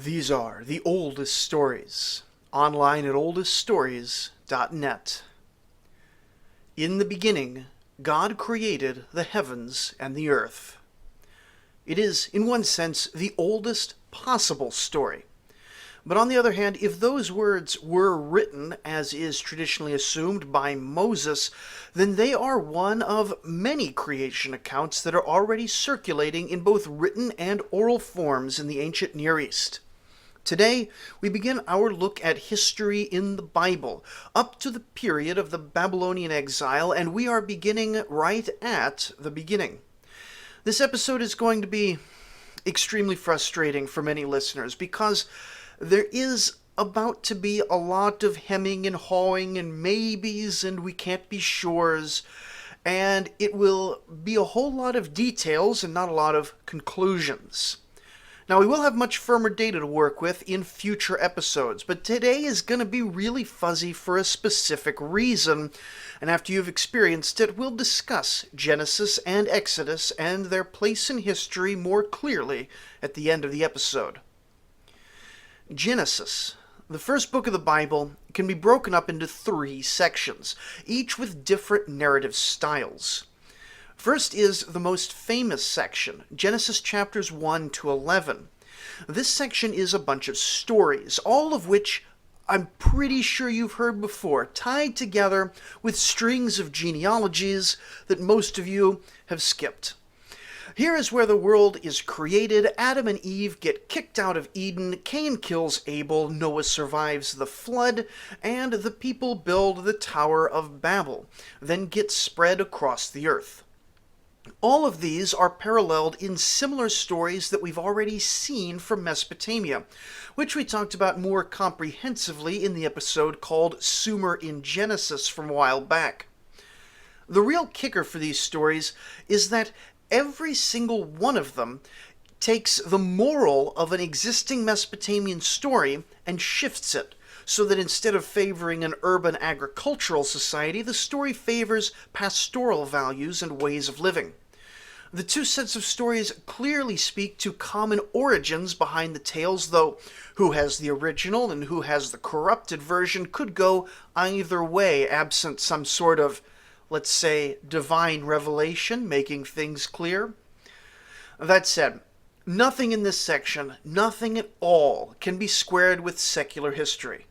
These are the oldest stories, online at oldeststories.net. In the beginning, God created the heavens and the earth. It is, in one sense, the oldest possible story. But on the other hand, if those words were written, as is traditionally assumed, by Moses, then they are one of many creation accounts that are already circulating in both written and oral forms in the ancient Near East. Today, we begin our look at history in the Bible, up to the period of the Babylonian exile, and we are beginning right at the beginning. This episode is going to be extremely frustrating for many listeners because there is about to be a lot of hemming and hawing and maybes and we can't be sures, and it will be a whole lot of details and not a lot of conclusions. Now, we will have much firmer data to work with in future episodes, but today is going to be really fuzzy for a specific reason, and after you've experienced it, we'll discuss Genesis and Exodus and their place in history more clearly at the end of the episode. Genesis, the first book of the Bible, can be broken up into 3 sections, each with different narrative styles. First is the most famous section, Genesis chapters 1 to 11. This section is a bunch of stories, all of which I'm pretty sure you've heard before, tied together with strings of genealogies that most of you have skipped. Here is where the world is created, Adam and Eve get kicked out of Eden, Cain kills Abel, Noah survives the flood, and the people build the Tower of Babel, then get spread across the earth. All of these are paralleled in similar stories that we've already seen from Mesopotamia, which we talked about more comprehensively in the episode called Sumer in Genesis from a while back. The real kicker for these stories is that every single one of them takes the moral of an existing Mesopotamian story and shifts it, so that instead of favoring an urban agricultural society, the story favors pastoral values and ways of living. The 2 sets of stories clearly speak to common origins behind the tales, though who has the original and who has the corrupted version could go either way, absent some sort of, let's say, divine revelation making things clear. That said, nothing in this section, nothing at all, can be squared with secular history.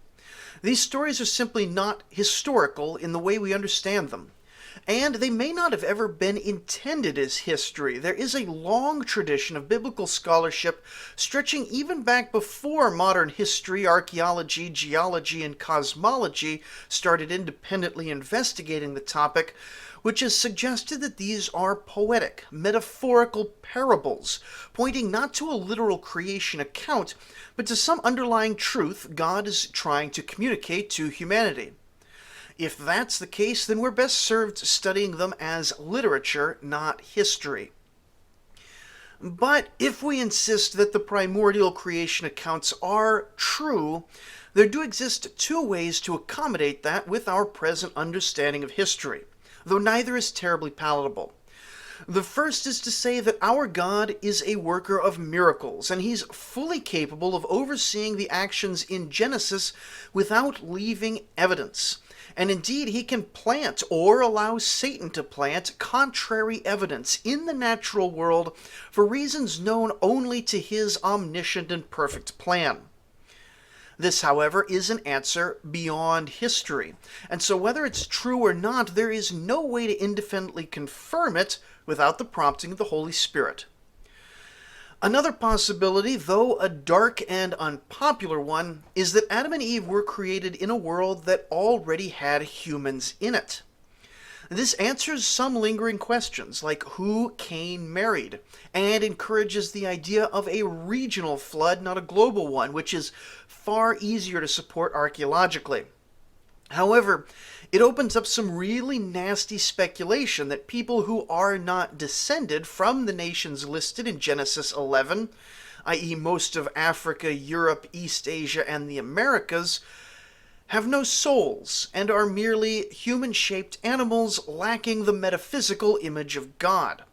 These stories are simply not historical in the way we understand them, and they may not have ever been intended as history. There is a long tradition of biblical scholarship stretching even back before modern history, archaeology, geology, and cosmology started independently investigating the topic, which has suggested that these are poetic, metaphorical parables, pointing not to a literal creation account, but to some underlying truth God is trying to communicate to humanity. If that's the case, then we're best served studying them as literature, not history. But if we insist that the primordial creation accounts are true, there do exist 2 ways to accommodate that with our present understanding of history, though neither is terribly palatable. The first is to say that our God is a worker of miracles, and he's fully capable of overseeing the actions in Genesis without leaving evidence. And indeed, he can plant or allow Satan to plant contrary evidence in the natural world for reasons known only to his omniscient and perfect plan. This, however, is an answer beyond history, and so whether it's true or not, there is no way to independently confirm it without the prompting of the Holy Spirit. Another possibility, though a dark and unpopular one, is that Adam and Eve were created in a world that already had humans in it. This answers some lingering questions, like who Cain married, and encourages the idea of a regional flood, not a global one, which is far easier to support archaeologically. However, it opens up some really nasty speculation that people who are not descended from the nations listed in Genesis 11, i.e. most of Africa, Europe, East Asia, and the Americas, have no souls and are merely human-shaped animals lacking the metaphysical image of God.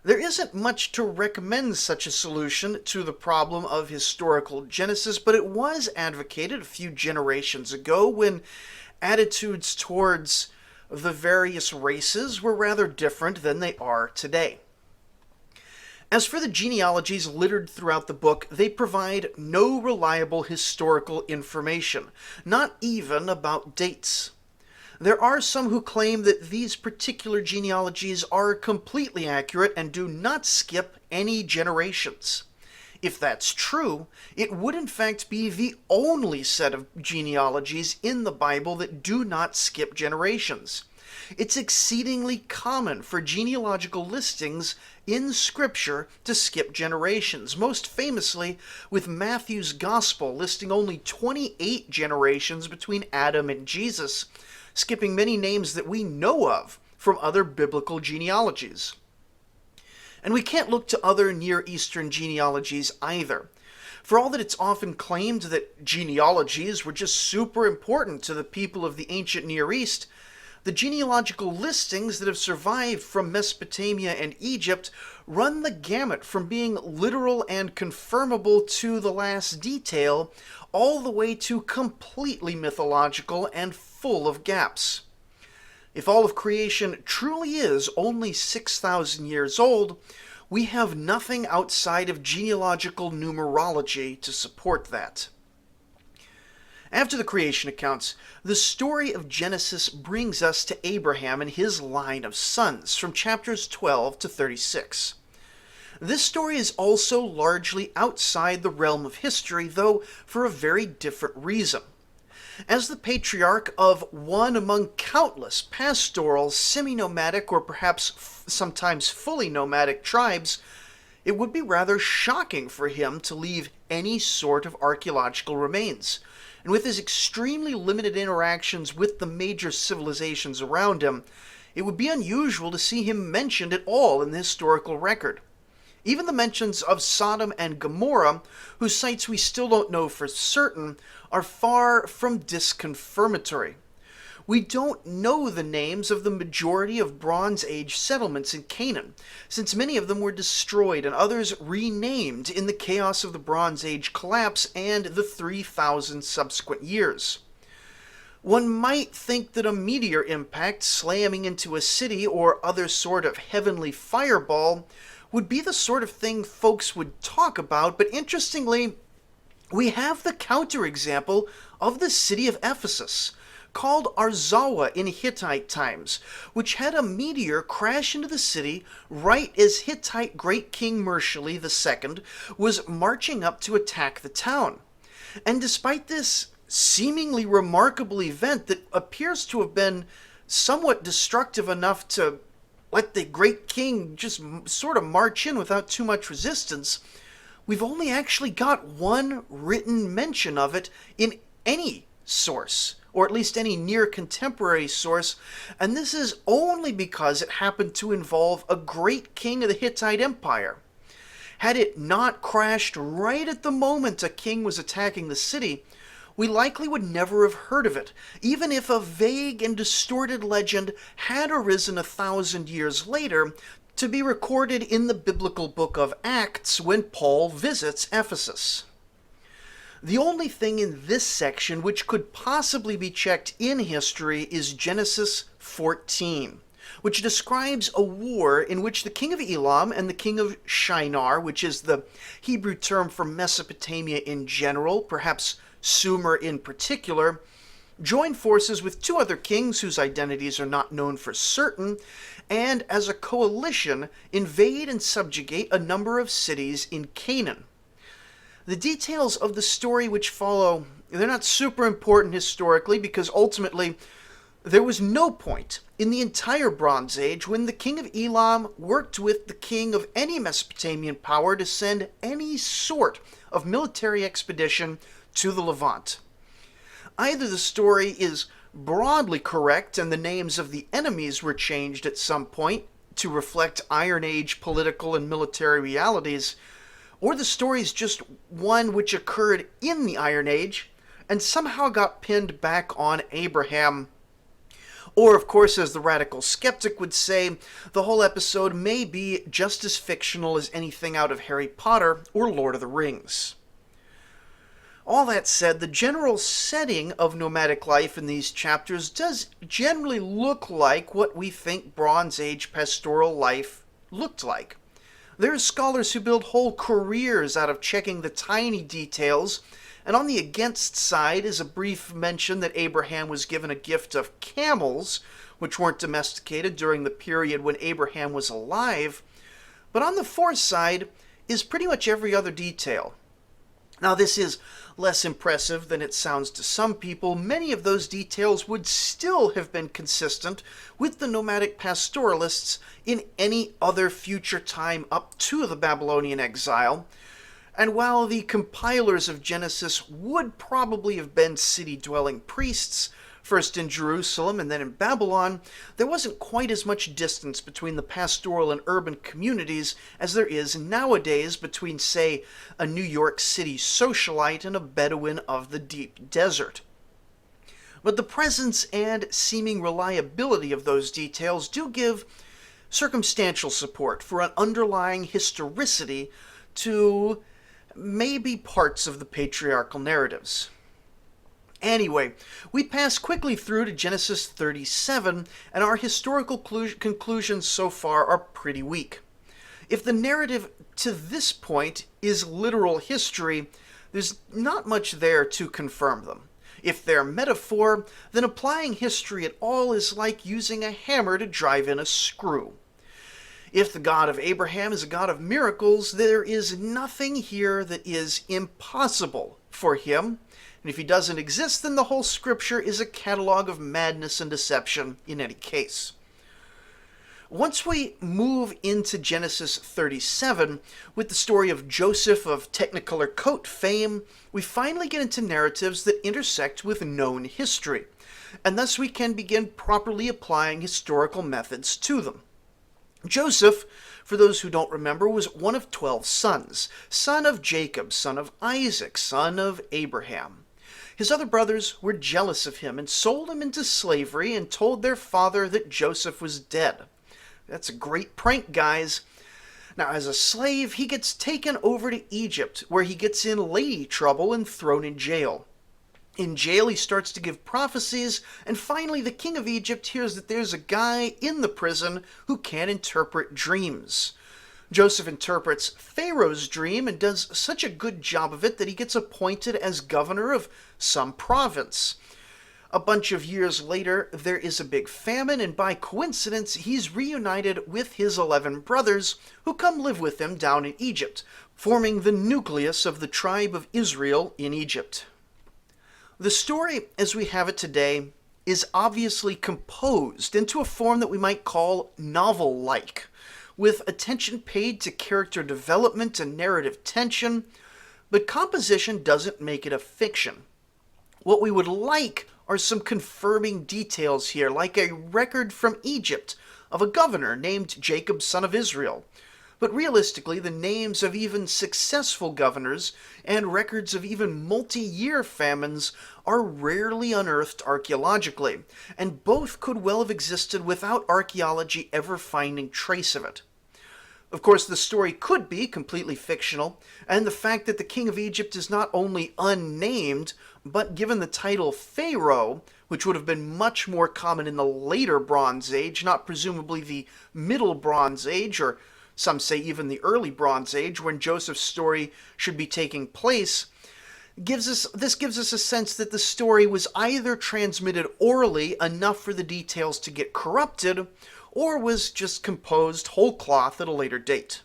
There isn't much to recommend such a solution to the problem of historical Genesis, but it was advocated a few generations ago when attitudes towards the various races were rather different than they are today. As for the genealogies littered throughout the book, they provide no reliable historical information, not even about dates. There are some who claim that these particular genealogies are completely accurate and do not skip any generations. If that's true, it would in fact be the only set of genealogies in the Bible that do not skip generations. It's exceedingly common for genealogical listings in Scripture to skip generations, most famously with Matthew's Gospel listing only 28 generations between Adam and Jesus, skipping many names that we know of from other biblical genealogies. And we can't look to other Near Eastern genealogies either. For all that it's often claimed that genealogies were just super important to the people of the ancient Near East, the genealogical listings that have survived from Mesopotamia and Egypt run the gamut from being literal and confirmable to the last detail, all the way to completely mythological and full of gaps. If all of creation truly is only 6,000 years old, we have nothing outside of genealogical numerology to support that. After the creation accounts, the story of Genesis brings us to Abraham and his line of sons from chapters 12 to 36. This story is also largely outside the realm of history, though for a very different reason. As the patriarch of one among countless pastoral, semi-nomadic, or perhaps sometimes fully nomadic tribes, it would be rather shocking for him to leave any sort of archaeological remains. And with his extremely limited interactions with the major civilizations around him, it would be unusual to see him mentioned at all in the historical record. Even the mentions of Sodom and Gomorrah, whose sites we still don't know for certain, are far from disconfirmatory. We don't know the names of the majority of Bronze Age settlements in Canaan, since many of them were destroyed and others renamed in the chaos of the Bronze Age collapse and the 3,000 subsequent years. One might think that a meteor impact slamming into a city or other sort of heavenly fireball would be the sort of thing folks would talk about, but interestingly, we have the counterexample of the city of Ephesus, called Arzawa in Hittite times, which had a meteor crash into the city right as Hittite Great King Mursili II was marching up to attack the town. And despite this seemingly remarkable event that appears to have been somewhat destructive enough to let the Great King just sort of march in without too much resistance, we've only actually got one written mention of it in any source, or at least any near contemporary source, and this is only because it happened to involve a great king of the Hittite Empire. Had it not crashed right at the moment a king was attacking the city, we likely would never have heard of it, even if a vague and distorted legend had arisen 1,000 years later to be recorded in the biblical book of Acts when Paul visits Ephesus. The only thing in this section which could possibly be checked in history is Genesis 14, which describes a war in which the king of Elam and the king of Shinar, which is the Hebrew term for Mesopotamia in general, perhaps Sumer in particular, join forces with two other kings whose identities are not known for certain, and as a coalition invade and subjugate a number of cities in Canaan. The details of the story which follow, they're not super important historically because ultimately there was no point in the entire Bronze Age when the king of Elam worked with the king of any Mesopotamian power to send any sort of military expedition to the Levant. Either the story is broadly correct and the names of the enemies were changed at some point to reflect Iron Age political and military realities, or the story is just one which occurred in the Iron Age and somehow got pinned back on Abraham, Or, of course, as the radical skeptic would say, the whole episode may be just as fictional as anything out of Harry Potter or Lord of the Rings. All that said, the general setting of nomadic life in these chapters does generally look like what we think Bronze Age pastoral life looked like. There are scholars who build whole careers out of checking the tiny details, and on the against side is a brief mention that Abraham was given a gift of camels, which weren't domesticated during the period when Abraham was alive. But on the for side is pretty much every other detail. Now, this is less impressive than it sounds to some people. Many of those details would still have been consistent with the nomadic pastoralists in any other future time up to the Babylonian exile. And while the compilers of Genesis would probably have been city-dwelling priests, first in Jerusalem and then in Babylon, there wasn't quite as much distance between the pastoral and urban communities as there is nowadays between, say, a New York City socialite and a Bedouin of the deep desert. But the presence and seeming reliability of those details do give circumstantial support for an underlying historicity to maybe parts of the patriarchal narratives. Anyway, we pass quickly through to Genesis 37, and our historical conclusions so far are pretty weak. If the narrative to this point is literal history, there's not much there to confirm them. If they're metaphor, then applying history at all is like using a hammer to drive in a screw. If the God of Abraham is a God of miracles, there is nothing here that is impossible for him. And if he doesn't exist, then the whole scripture is a catalog of madness and deception in any case. Once we move into Genesis 37, with the story of Joseph of Technicolor coat fame, we finally get into narratives that intersect with known history, and thus we can begin properly applying historical methods to them. Joseph, for those who don't remember, was one of 12 sons, son of Jacob, son of Isaac, son of Abraham. His other brothers were jealous of him and sold him into slavery and told their father that Joseph was dead. That's a great prank, guys. Now, as a slave, he gets taken over to Egypt, where he gets in lady trouble and thrown in jail. In jail, he starts to give prophecies, and finally the king of Egypt hears that there's a guy in the prison who can interpret dreams. Joseph interprets Pharaoh's dream and does such a good job of it that he gets appointed as governor of some province. A bunch of years later, there is a big famine, and by coincidence, he's reunited with his 11 brothers who come live with him down in Egypt, forming the nucleus of the tribe of Israel in Egypt. The story, as we have it today, is obviously composed into a form that we might call novel-like, with attention paid to character development and narrative tension, but composition doesn't make it a fiction. What we would like are some confirming details here, like a record from Egypt of a governor named Jacob, son of Israel. But realistically, the names of even successful governors and records of even multi-year famines are rarely unearthed archaeologically, and both could well have existed without archaeology ever finding trace of it. Of course, the story could be completely fictional, and the fact that the king of Egypt is not only unnamed, but given the title Pharaoh, which would have been much more common in the later Bronze Age, not presumably the Middle Bronze Age, or some say even the early Bronze Age, when Joseph's story should be taking place, this gives us a sense that the story was either transmitted orally enough for the details to get corrupted, or was just composed whole cloth at a later date.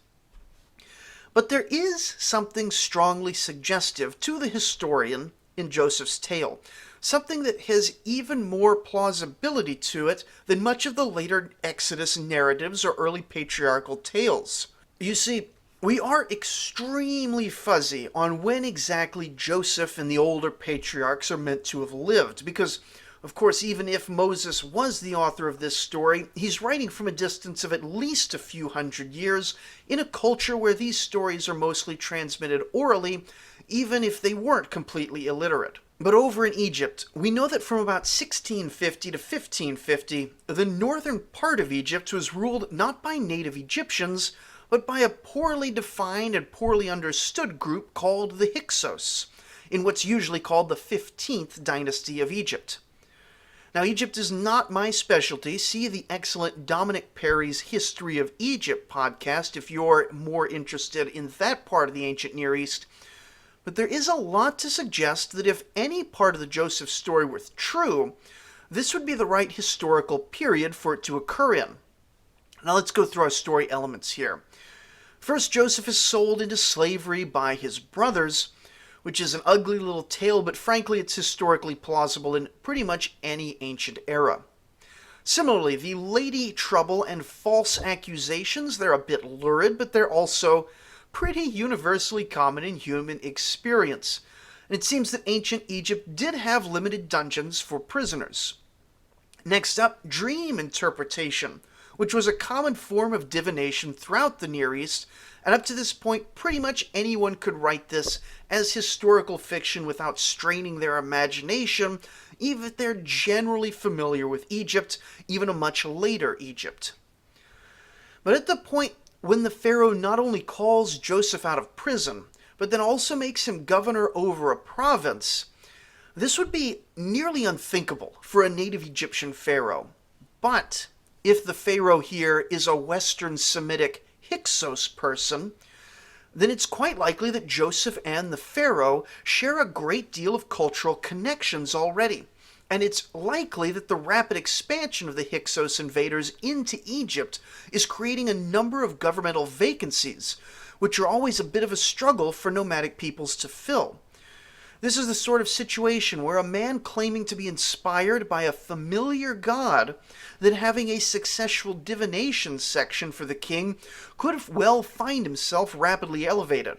But there is something strongly suggestive to the historian in Joseph's tale, something that has even more plausibility to it than much of the later Exodus narratives or early patriarchal tales. You see, we are extremely fuzzy on when exactly Joseph and the older patriarchs are meant to have lived, because, of course, even if Moses was the author of this story, he's writing from a distance of at least a few hundred years in a culture where these stories are mostly transmitted orally, even if they weren't completely illiterate. But over in Egypt, we know that from about 1650 to 1550, the northern part of Egypt was ruled not by native Egyptians, but by a poorly defined and poorly understood group called the Hyksos, in what's usually called the 15th dynasty of Egypt. Now, Egypt is not my specialty. See the excellent Dominic Perry's History of Egypt podcast if you're more interested in that part of the ancient Near East. But there is a lot to suggest that if any part of the Joseph story were true, this would be the right historical period for it to occur in. Now let's go through our story elements here. First, Joseph is sold into slavery by his brothers, which is an ugly little tale, but frankly it's historically plausible in pretty much any ancient era. Similarly, the lady trouble and false accusations, they're a bit lurid, but they're also pretty universally common in human experience. And it seems that ancient Egypt did have limited dungeons for prisoners. Next up, dream interpretation, which was a common form of divination throughout the Near East, and up to this point, pretty much anyone could write this as historical fiction without straining their imagination, even if they're generally familiar with Egypt, even a much later Egypt. But at the point when the Pharaoh not only calls Joseph out of prison, but then also makes him governor over a province, this would be nearly unthinkable for a native Egyptian pharaoh. But if the pharaoh here is a Western Semitic Hyksos person, then it's quite likely that Joseph and the pharaoh share a great deal of cultural connections already. And it's likely that the rapid expansion of the Hyksos invaders into Egypt is creating a number of governmental vacancies, which are always a bit of a struggle for nomadic peoples to fill. This is the sort of situation where a man claiming to be inspired by a familiar god, then having a successful divination section for the king, could well find himself rapidly elevated.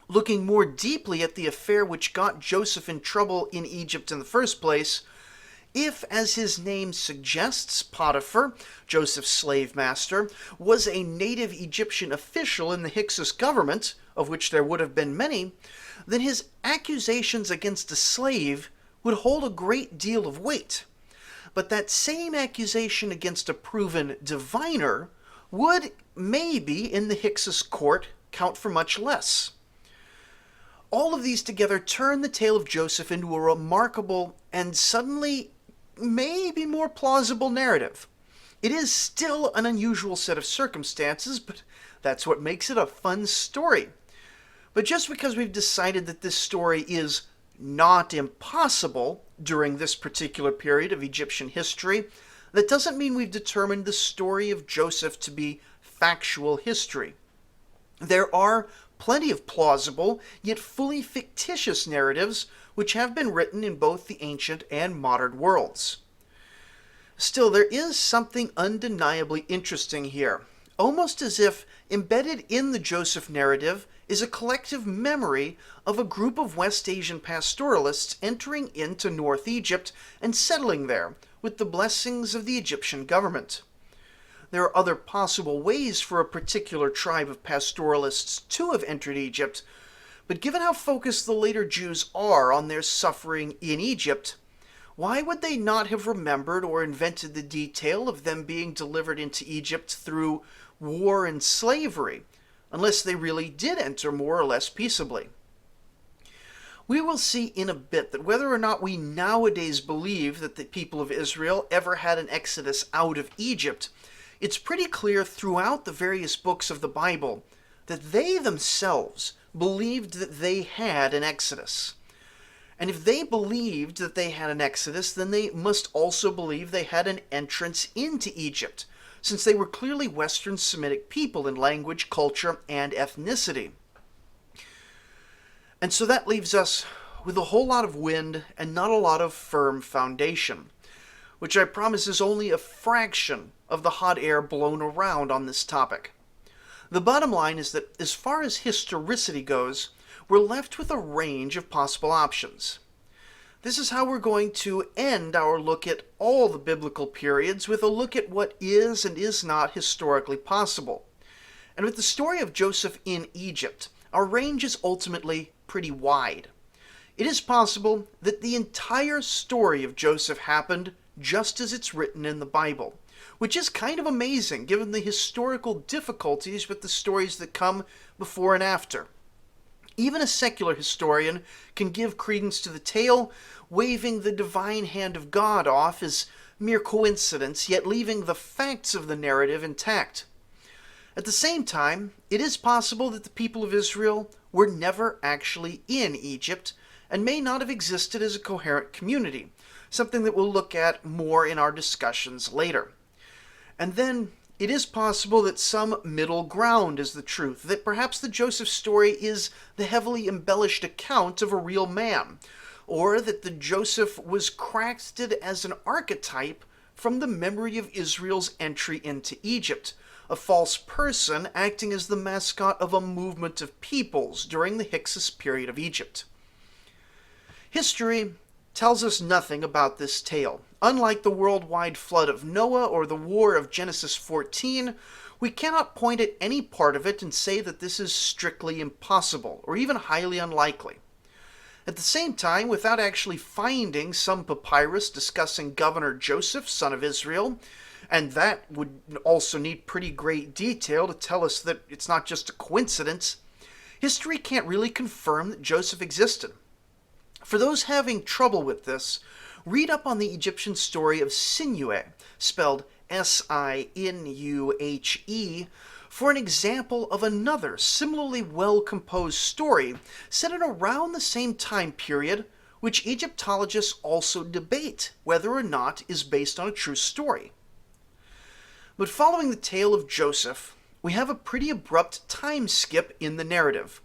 Looking more deeply at the affair which got Joseph in trouble in Egypt in the first place, if, as his name suggests, Potiphar, Joseph's slave master, was a native Egyptian official in the Hyksos government, of which there would have been many, then his accusations against a slave would hold a great deal of weight. But that same accusation against a proven diviner would, maybe, in the Hyksos court, count for much less. All of these together turn the tale of Joseph into a remarkable and suddenly maybe more plausible narrative. It is still an unusual set of circumstances, but that's what makes it a fun story. But just because we've decided that this story is not impossible during this particular period of Egyptian history, that doesn't mean we've determined the story of Joseph to be factual history. There are plenty of plausible, yet fully fictitious narratives which have been written in both the ancient and modern worlds. Still, there is something undeniably interesting here, almost as if embedded in the Joseph narrative is a collective memory of a group of West Asian pastoralists entering into North Egypt and settling there with the blessings of the Egyptian government. There are other possible ways for a particular tribe of pastoralists to have entered Egypt, but given how focused the later Jews are on their suffering in Egypt, why would they not have remembered or invented the detail of them being delivered into Egypt through war and slavery, unless they really did enter more or less peaceably? We will see in a bit that whether or not we nowadays believe that the people of Israel ever had an exodus out of Egypt, it's pretty clear throughout the various books of the Bible that they themselves believed that they had an exodus. And if they believed that they had an exodus, then they must also believe they had an entrance into Egypt, since they were clearly Western Semitic people in language, culture, and ethnicity. And so that leaves us with a whole lot of wind and not a lot of firm foundation, which I promise is only a fraction of the hot air blown around on this topic. The bottom line is that as far as historicity goes, we're left with a range of possible options. This is how we're going to end our look at all the biblical periods, with a look at what is and is not historically possible. And with the story of Joseph in Egypt, our range is ultimately pretty wide. It is possible that the entire story of Joseph happened just as it's written in the Bible, which is kind of amazing given the historical difficulties with the stories that come before and after. Even a secular historian can give credence to the tale, waving the divine hand of God off as mere coincidence, yet leaving the facts of the narrative intact. At the same time, it is possible that the people of Israel were never actually in Egypt and may not have existed as a coherent community, something that we'll look at more in our discussions later. And then it is possible that some middle ground is the truth, that perhaps the Joseph story is the heavily embellished account of a real man, or that the Joseph was crafted as an archetype from the memory of Israel's entry into Egypt, a false person acting as the mascot of a movement of peoples during the Hyksos period of Egypt. History tells us nothing about this tale. Unlike the worldwide flood of Noah or the war of Genesis 14, we cannot point at any part of it and say that this is strictly impossible or even highly unlikely. At the same time, without actually finding some papyrus discussing Governor Joseph, son of Israel, and that would also need pretty great detail to tell us that it's not just a coincidence, history can't really confirm that Joseph existed. For those having trouble with this, read up on the Egyptian story of Sinuhe, spelled Sinuhe, for an example of another similarly well-composed story set in around the same time period, which Egyptologists also debate whether or not is based on a true story. But following the tale of Joseph, we have a pretty abrupt time skip in the narrative.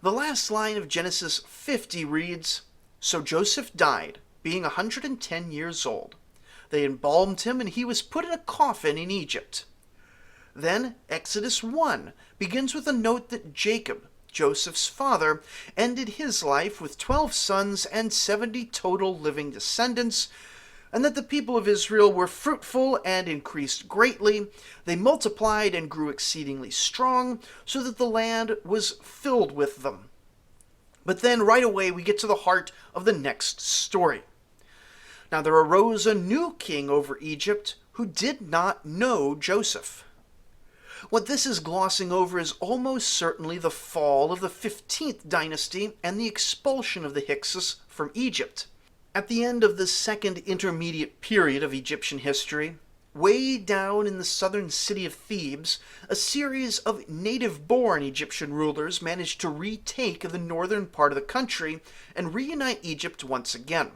The last line of Genesis 50 reads, "So Joseph died, being 110 years old. They embalmed him, and he was put in a coffin in Egypt." Then Exodus 1 begins with a note that Jacob, Joseph's father, ended his life with 12 sons and 70 total living descendants, and that the people of Israel were fruitful and increased greatly. They multiplied and grew exceedingly strong, so that the land was filled with them. But then right away we get to the heart of the next story. Now there arose a new king over Egypt who did not know Joseph. What this is glossing over is almost certainly the fall of the 15th dynasty and the expulsion of the Hyksos from Egypt. At the end of the second intermediate period of Egyptian history, way down in the southern city of Thebes, a series of native-born Egyptian rulers managed to retake the northern part of the country and reunite Egypt once again.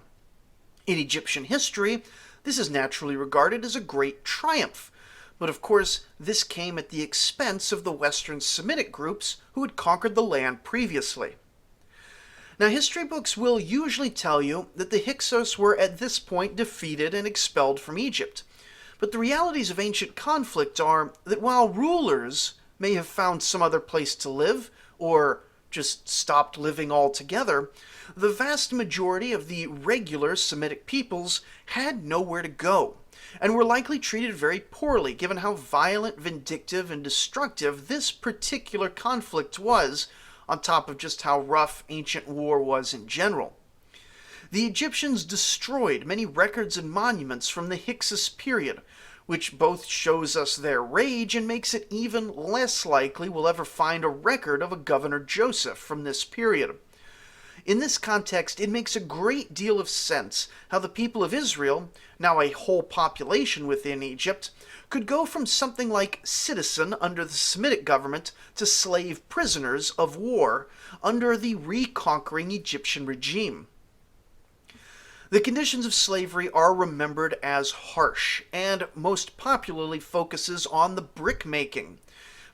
In Egyptian history, this is naturally regarded as a great triumph, but of course this came at the expense of the Western Semitic groups who had conquered the land previously. Now, history books will usually tell you that the Hyksos were at this point defeated and expelled from Egypt. But the realities of ancient conflict are that while rulers may have found some other place to live, or just stopped living altogether, the vast majority of the regular Semitic peoples had nowhere to go, and were likely treated very poorly given how violent, vindictive, and destructive this particular conflict was, on top of just how rough ancient war was in general. The Egyptians destroyed many records and monuments from the Hyksos period, which both shows us their rage and makes it even less likely we'll ever find a record of a Governor Joseph from this period. In this context, it makes a great deal of sense how the people of Israel, now a whole population within Egypt, could go from something like citizen under the Semitic government to slave prisoners of war under the reconquering Egyptian regime. The conditions of slavery are remembered as harsh, and most popularly focuses on the brick making.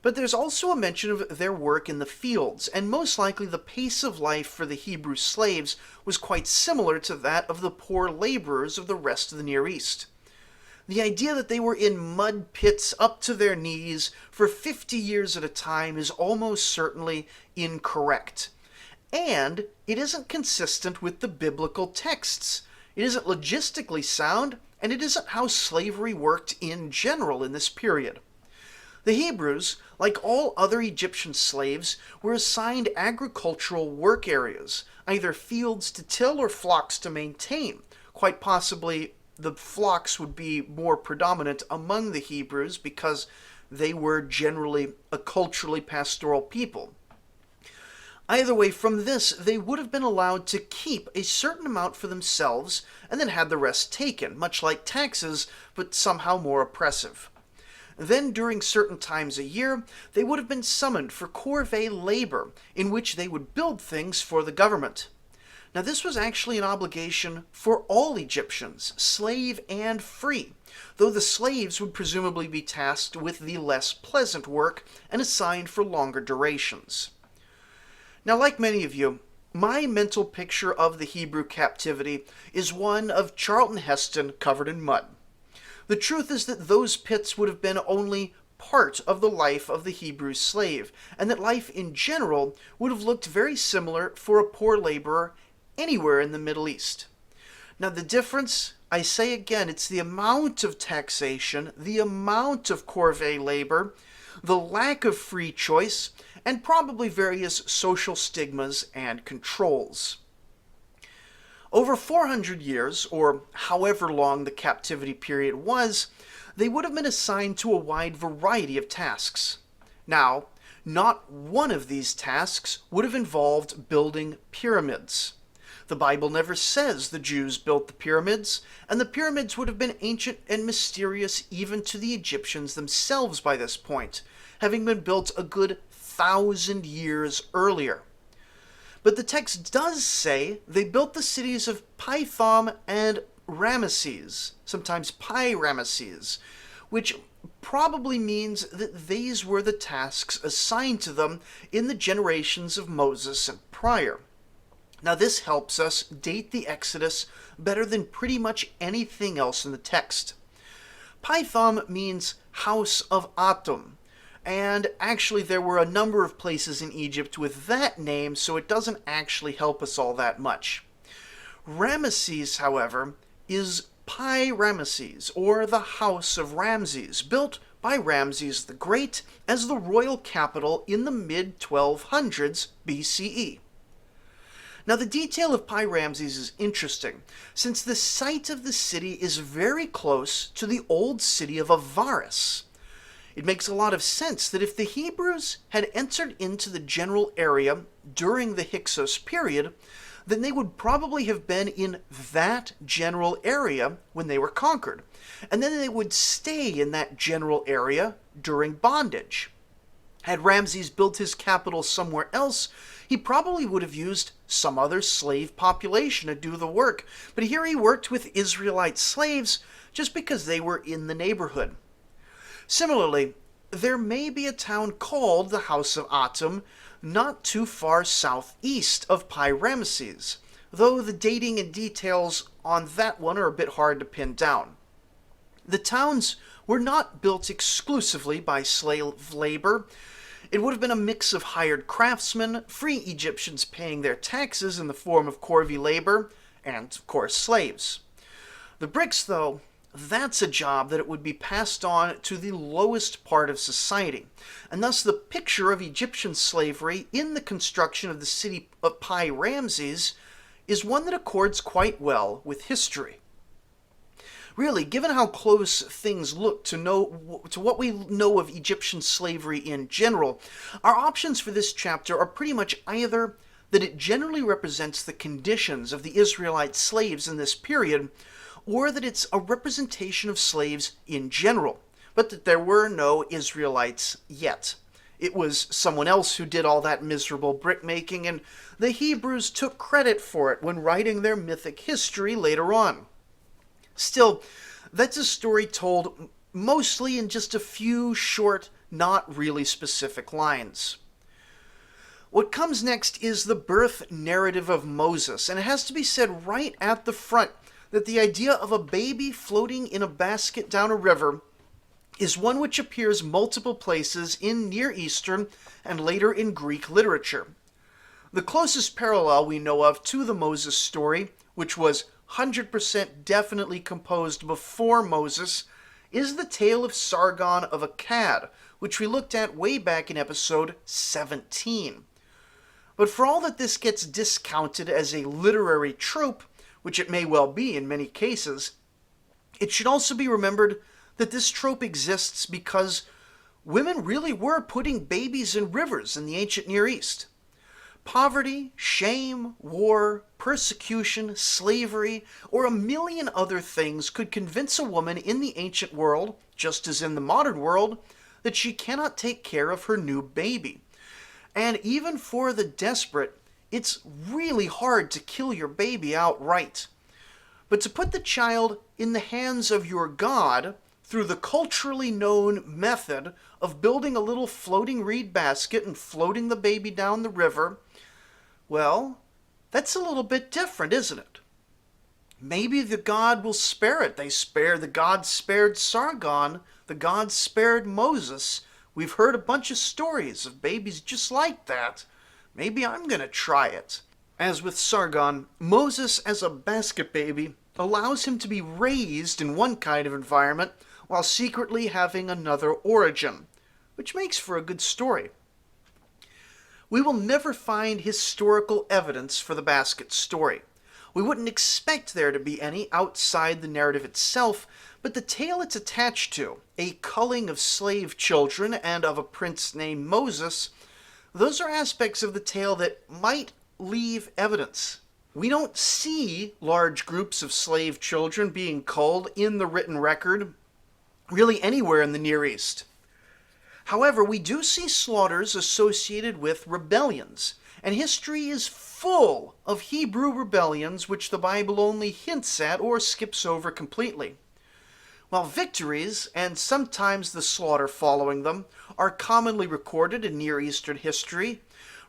But there's also a mention of their work in the fields, and most likely the pace of life for the Hebrew slaves was quite similar to that of the poor laborers of the rest of the Near East. The idea that they were in mud pits up to their knees for 50 years at a time is almost certainly incorrect. And it isn't consistent with the biblical texts. It isn't logistically sound, and it isn't how slavery worked in general in this period. The Hebrews, like all other Egyptian slaves, were assigned agricultural work areas, either fields to till or flocks to maintain. Quite possibly the flocks would be more predominant among the Hebrews because they were generally a culturally pastoral people. Either way, from this, they would have been allowed to keep a certain amount for themselves and then had the rest taken, much like taxes, but somehow more oppressive. Then, during certain times a year, they would have been summoned for corvée labor, in which they would build things for the government. Now, this was actually an obligation for all Egyptians, slave and free, though the slaves would presumably be tasked with the less pleasant work and assigned for longer durations. Now, like many of you, my mental picture of the Hebrew captivity is one of Charlton Heston covered in mud. The truth is that those pits would have been only part of the life of the Hebrew slave, and that life in general would have looked very similar for a poor laborer anywhere in the Middle East. Now, the difference, I say again, it's the amount of taxation, the amount of corvée labor, the lack of free choice, and probably various social stigmas and controls. Over 400 years, or however long the captivity period was, they would have been assigned to a wide variety of tasks. Now, not one of these tasks would have involved building pyramids. The Bible never says the Jews built the pyramids, and the pyramids would have been ancient and mysterious even to the Egyptians themselves by this point, having been built a good 1,000 years earlier. But the text does say they built the cities of Pithom and Ramesses, sometimes Pi-Ramesses, which probably means that these were the tasks assigned to them in the generations of Moses and prior. Now, this helps us date the Exodus better than pretty much anything else in the text. Pithom means house of Atum, and actually there were a number of places in Egypt with that name, so it doesn't actually help us all that much. Ramesses, however, is Pi-Ramesses, or the House of Ramses, built by Ramses the Great as the royal capital in the mid-1200s BCE. Now, the detail of Pi-Ramses is interesting, since the site of the city is very close to the old city of Avaris. It makes a lot of sense that if the Hebrews had entered into the general area during the Hyksos period, then they would probably have been in that general area when they were conquered, and then they would stay in that general area during bondage. Had Ramses built his capital somewhere else, he probably would have used some other slave population to do the work, but here he worked with Israelite slaves just because they were in the neighborhood. Similarly, there may be a town called the House of Atum not too far southeast of Pi-Ramesses, though the dating and details on that one are a bit hard to pin down. The towns were not built exclusively by slave labor. It would have been a mix of hired craftsmen, free Egyptians paying their taxes in the form of corvée labor, and, of course, slaves. The bricks, though, that's a job that it would be passed on to the lowest part of society, and thus the picture of Egyptian slavery in the construction of the city of Pi-Ramesses is one that accords quite well with history. Really, given how close things look to what we know of Egyptian slavery in general, our options for this chapter are pretty much either that it generally represents the conditions of the Israelite slaves in this period, or that it's a representation of slaves in general, but that there were no Israelites yet. It was someone else who did all that miserable brickmaking, and the Hebrews took credit for it when writing their mythic history later on. Still, that's a story told mostly in just a few short, not really specific lines. What comes next is the birth narrative of Moses, and it has to be said right at the front that the idea of a baby floating in a basket down a river is one which appears multiple places in Near Eastern and later in Greek literature. The closest parallel we know of to the Moses story, which was 100% definitely composed before Moses, is the tale of Sargon of Akkad, which we looked at way back in episode 17. But for all that this gets discounted as a literary trope, which it may well be in many cases, it should also be remembered that this trope exists because women really were putting babies in rivers in the ancient Near East. Poverty, shame, war, persecution, slavery, or a million other things could convince a woman in the ancient world, just as in the modern world, that she cannot take care of her new baby. And even for the desperate, it's really hard to kill your baby outright. But to put the child in the hands of your God through the culturally known method of building a little floating reed basket and floating the baby down the river, well, that's a little bit different, isn't it? Maybe the God will spare it. The God spared Sargon, the God spared Moses. We've heard a bunch of stories of babies just like that. Maybe I'm going to try it. As with Sargon, Moses as a basket baby allows him to be raised in one kind of environment while secretly having another origin, which makes for a good story. We will never find historical evidence for the basket story. We wouldn't expect there to be any outside the narrative itself, but the tale it's attached to, a culling of slave children and of a prince named Moses, those are aspects of the tale that might leave evidence. We don't see large groups of slave children being culled in the written record, really anywhere in the Near East. However, we do see slaughters associated with rebellions, and history is full of Hebrew rebellions which the Bible only hints at or skips over completely. While victories, and sometimes the slaughter following them, are commonly recorded in Near Eastern history,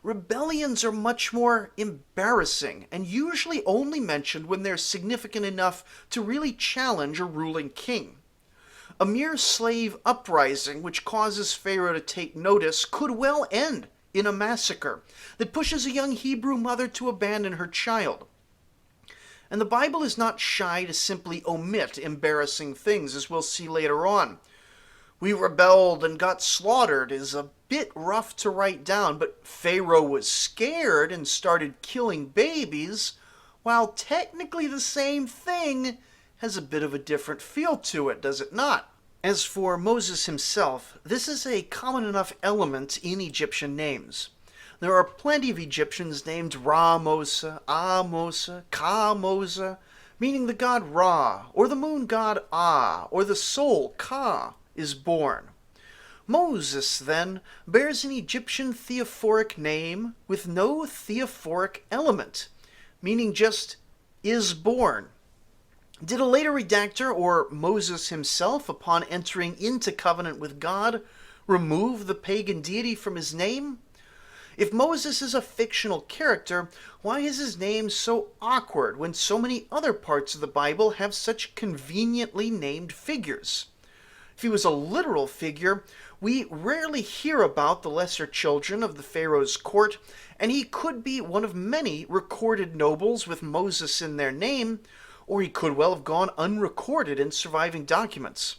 rebellions are much more embarrassing and usually only mentioned when they're significant enough to really challenge a ruling king. A mere slave uprising which causes Pharaoh to take notice could well end in a massacre that pushes a young Hebrew mother to abandon her child. And the Bible is not shy to simply omit embarrassing things, as we'll see later on. We rebelled and got slaughtered is a bit rough to write down, but Pharaoh was scared and started killing babies, while technically the same thing has a bit of a different feel to it, does it not? As for Moses himself, this is a common enough element in Egyptian names. There are plenty of Egyptians named Ra-Mosa, Ah-Mosa, Ka-Mosa, meaning the god Ra, or the moon god Ah, or the soul Ka is born. Moses, then, bears an Egyptian theophoric name with no theophoric element, meaning just is born. Did a later redactor, or Moses himself, upon entering into covenant with God, remove the pagan deity from his name? If Moses is a fictional character, why is his name so awkward when so many other parts of the Bible have such conveniently named figures? If he was a literal figure, we rarely hear about the lesser children of the Pharaoh's court, and he could be one of many recorded nobles with Moses in their name, or he could well have gone unrecorded in surviving documents.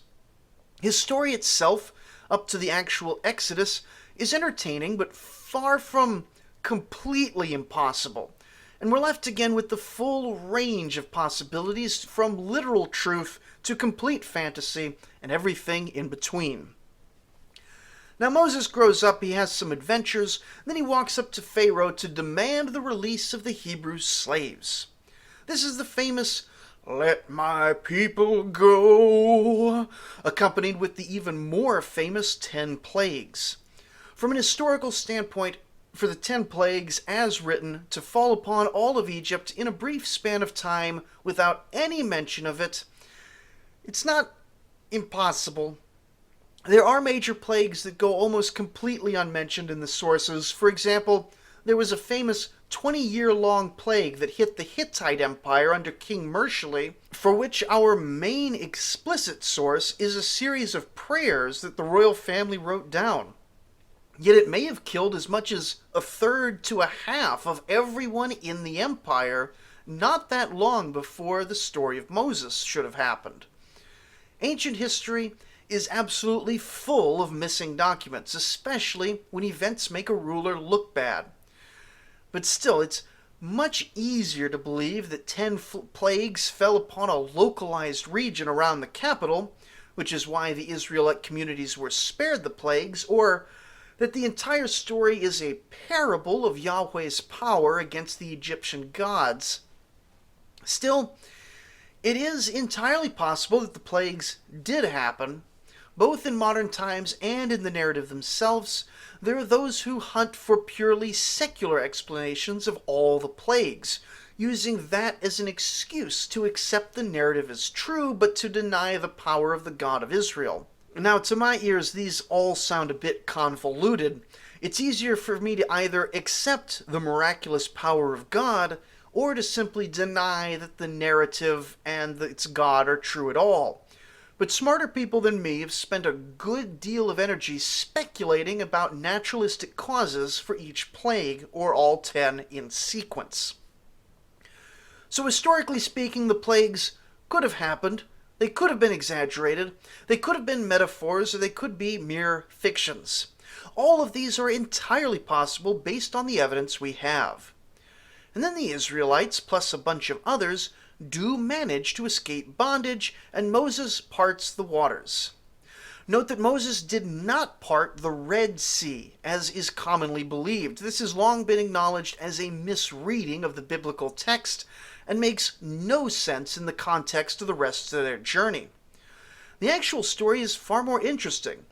His story itself, up to the actual Exodus, is entertaining, but far from completely impossible, and we're left again with the full range of possibilities from literal truth to complete fantasy and everything in between. Now Moses grows up, he has some adventures, then he walks up to Pharaoh to demand the release of the Hebrew slaves. This is the famous "Let my people go," accompanied with the even more famous 10 plagues. From an historical standpoint, for the 10 plagues, as written, to fall upon all of Egypt in a brief span of time without any mention of it, it's not impossible. There are major plagues that go almost completely unmentioned in the sources. For example, there was a famous 20-year-long plague that hit the Hittite Empire under King Mershali, for which our main explicit source is a series of prayers that the royal family wrote down. Yet it may have killed as much as a third to a half of everyone in the empire not that long before the story of Moses should have happened. Ancient history is absolutely full of missing documents, especially when events make a ruler look bad. But still, it's much easier to believe that 10 plagues fell upon a localized region around the capital, which is why the Israelite communities were spared the plagues, or that the entire story is a parable of Yahweh's power against the Egyptian gods. Still, it is entirely possible that the plagues did happen, both in modern times and in the narrative themselves. There are those who hunt for purely secular explanations of all the plagues, using that as an excuse to accept the narrative as true, but to deny the power of the God of Israel. Now, to my ears, these all sound a bit convoluted. It's easier for me to either accept the miraculous power of God, or to simply deny that the narrative and its God are true at all. But smarter people than me have spent a good deal of energy speculating about naturalistic causes for each plague, or all 10 in sequence. So historically speaking, the plagues could have happened, they could have been exaggerated, they could have been metaphors, or they could be mere fictions. All of these are entirely possible based on the evidence we have. And then the Israelites, plus a bunch of others, do manage to escape bondage, and Moses parts the waters. Note that Moses did not part the Red Sea, as is commonly believed. This has long been acknowledged as a misreading of the biblical text, and makes no sense in the context of the rest of their journey. The actual story is far more interesting.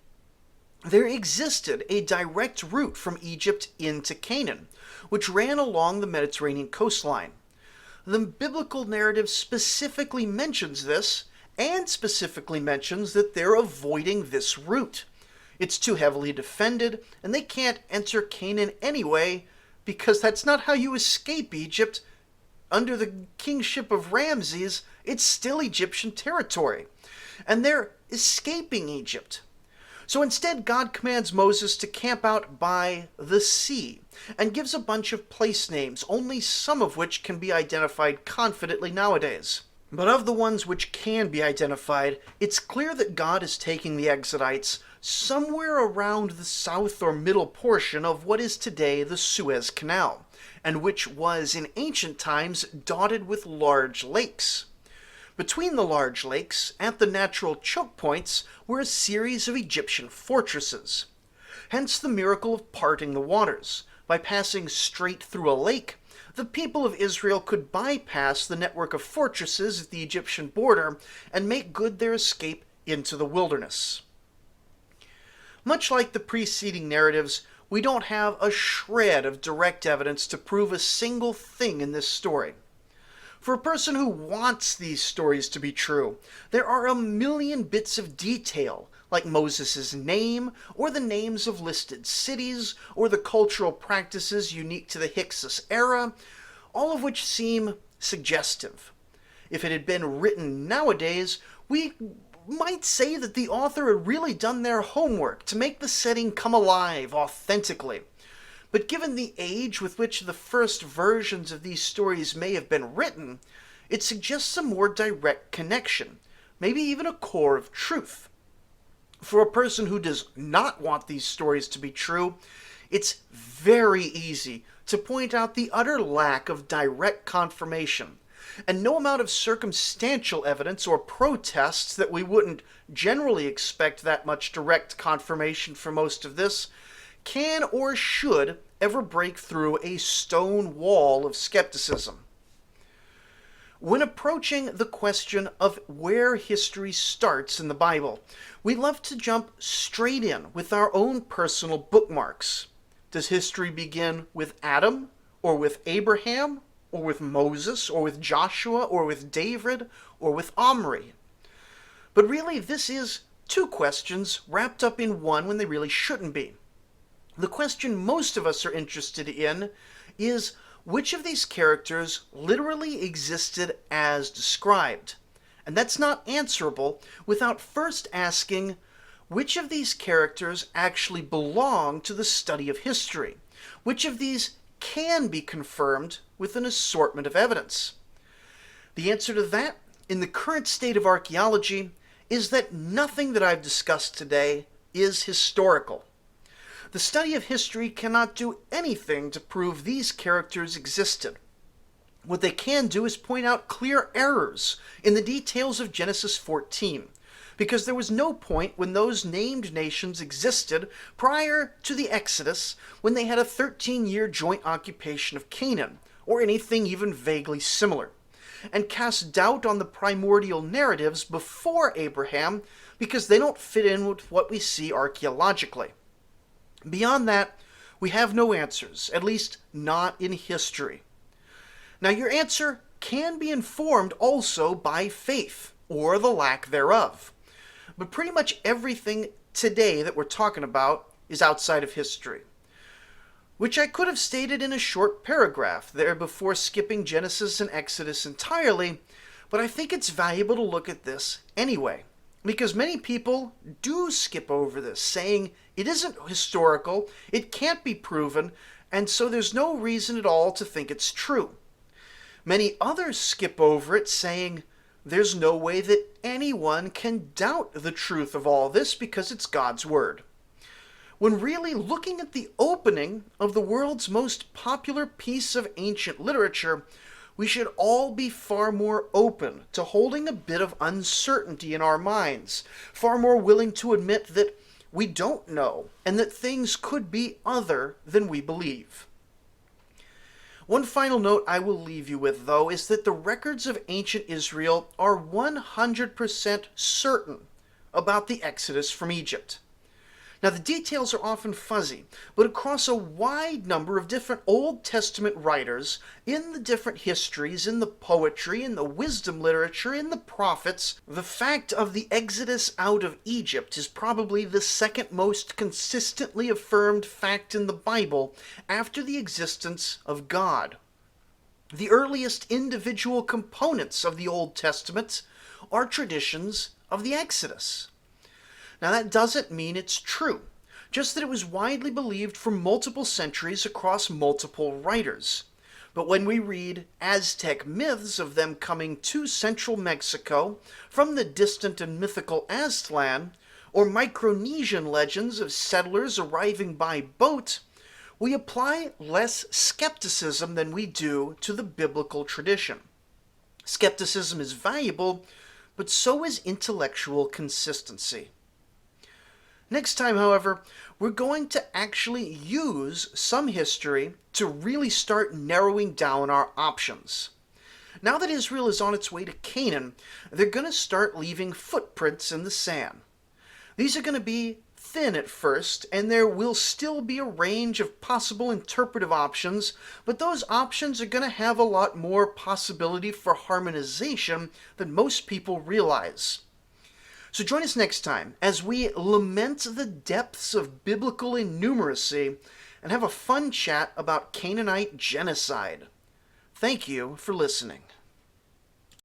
There existed a direct route from Egypt into Canaan, which ran along the Mediterranean coastline. The biblical narrative specifically mentions this, and specifically mentions that they're avoiding this route. It's too heavily defended, and they can't enter Canaan anyway, because that's not how you escape Egypt. Under the kingship of Ramses, it's still Egyptian territory, and they're escaping Egypt. So instead, God commands Moses to camp out by the sea, and gives a bunch of place names, only some of which can be identified confidently nowadays. But of the ones which can be identified, it's clear that God is taking the Exodites somewhere around the south or middle portion of what is today the Suez Canal, and which was in ancient times dotted with large lakes. Between the large lakes, at the natural choke points, were a series of Egyptian fortresses. Hence the miracle of parting the waters. By passing straight through a lake, the people of Israel could bypass the network of fortresses at the Egyptian border and make good their escape into the wilderness. Much like the preceding narratives, we don't have a shred of direct evidence to prove a single thing in this story. For a person who wants these stories to be true, there are a million bits of detail, like Moses' name, or the names of listed cities, or the cultural practices unique to the Hyksos era, all of which seem suggestive. If it had been written nowadays, we might say that the author had really done their homework to make the setting come alive authentically. But given the age with which the first versions of these stories may have been written, it suggests a more direct connection, maybe even a core of truth. For a person who does not want these stories to be true, it's very easy to point out the utter lack of direct confirmation, and no amount of circumstantial evidence or protests that we wouldn't generally expect that much direct confirmation for most of this can or should ever break through a stone wall of skepticism. When approaching the question of where history starts in the Bible, we love to jump straight in with our own personal bookmarks. Does history begin with Adam, or with Abraham, or with Moses, or with Joshua, or with David, or with Omri? But really, this is two questions wrapped up in one when they really shouldn't be. The question most of us are interested in is which of these characters literally existed as described? And that's not answerable without first asking which of these characters actually belong to the study of history? Which of these can be confirmed with an assortment of evidence? The answer to that, in the current state of archaeology, is that nothing that I've discussed today is historical. The study of history cannot do anything to prove these characters existed. What they can do is point out clear errors in the details of Genesis 14, because there was no point when those named nations existed prior to the Exodus, when they had a 13-year joint occupation of Canaan, or anything even vaguely similar, and cast doubt on the primordial narratives before Abraham because they don't fit in with what we see archaeologically. Beyond that, we have no answers, at least not in history. Now, your answer can be informed also by faith, or the lack thereof. But pretty much everything today that we're talking about is outside of history, which I could have stated in a short paragraph there before skipping Genesis and Exodus entirely, but I think it's valuable to look at this anyway, because many people do skip over this, saying it isn't historical, it can't be proven, and so there's no reason at all to think it's true. Many others skip over it, saying there's no way that anyone can doubt the truth of all this because it's God's word. When really looking at the opening of the world's most popular piece of ancient literature, we should all be far more open to holding a bit of uncertainty in our minds, far more willing to admit that we don't know and that things could be other than we believe. One final note I will leave you with, though, is that the records of ancient Israel are 100% certain about the Exodus from Egypt. Now, the details are often fuzzy, but across a wide number of different Old Testament writers, in the different histories, in the poetry, in the wisdom literature, in the prophets, the fact of the Exodus out of Egypt is probably the second most consistently affirmed fact in the Bible after the existence of God. The earliest individual components of the Old Testament are traditions of the Exodus. Now, that doesn't mean it's true, just that it was widely believed for multiple centuries across multiple writers. But when we read Aztec myths of them coming to central Mexico from the distant and mythical Aztlan, or Micronesian legends of settlers arriving by boat, we apply less skepticism than we do to the biblical tradition. Skepticism is valuable, but so is intellectual consistency. Next time, however, we're going to actually use some history to really start narrowing down our options. Now that Israel is on its way to Canaan, they're going to start leaving footprints in the sand. These are going to be thin at first, and there will still be a range of possible interpretive options, but those options are going to have a lot more possibility for harmonization than most people realize. So join us next time as we lament the depths of biblical innumeracy and have a fun chat about Canaanite genocide. Thank you for listening.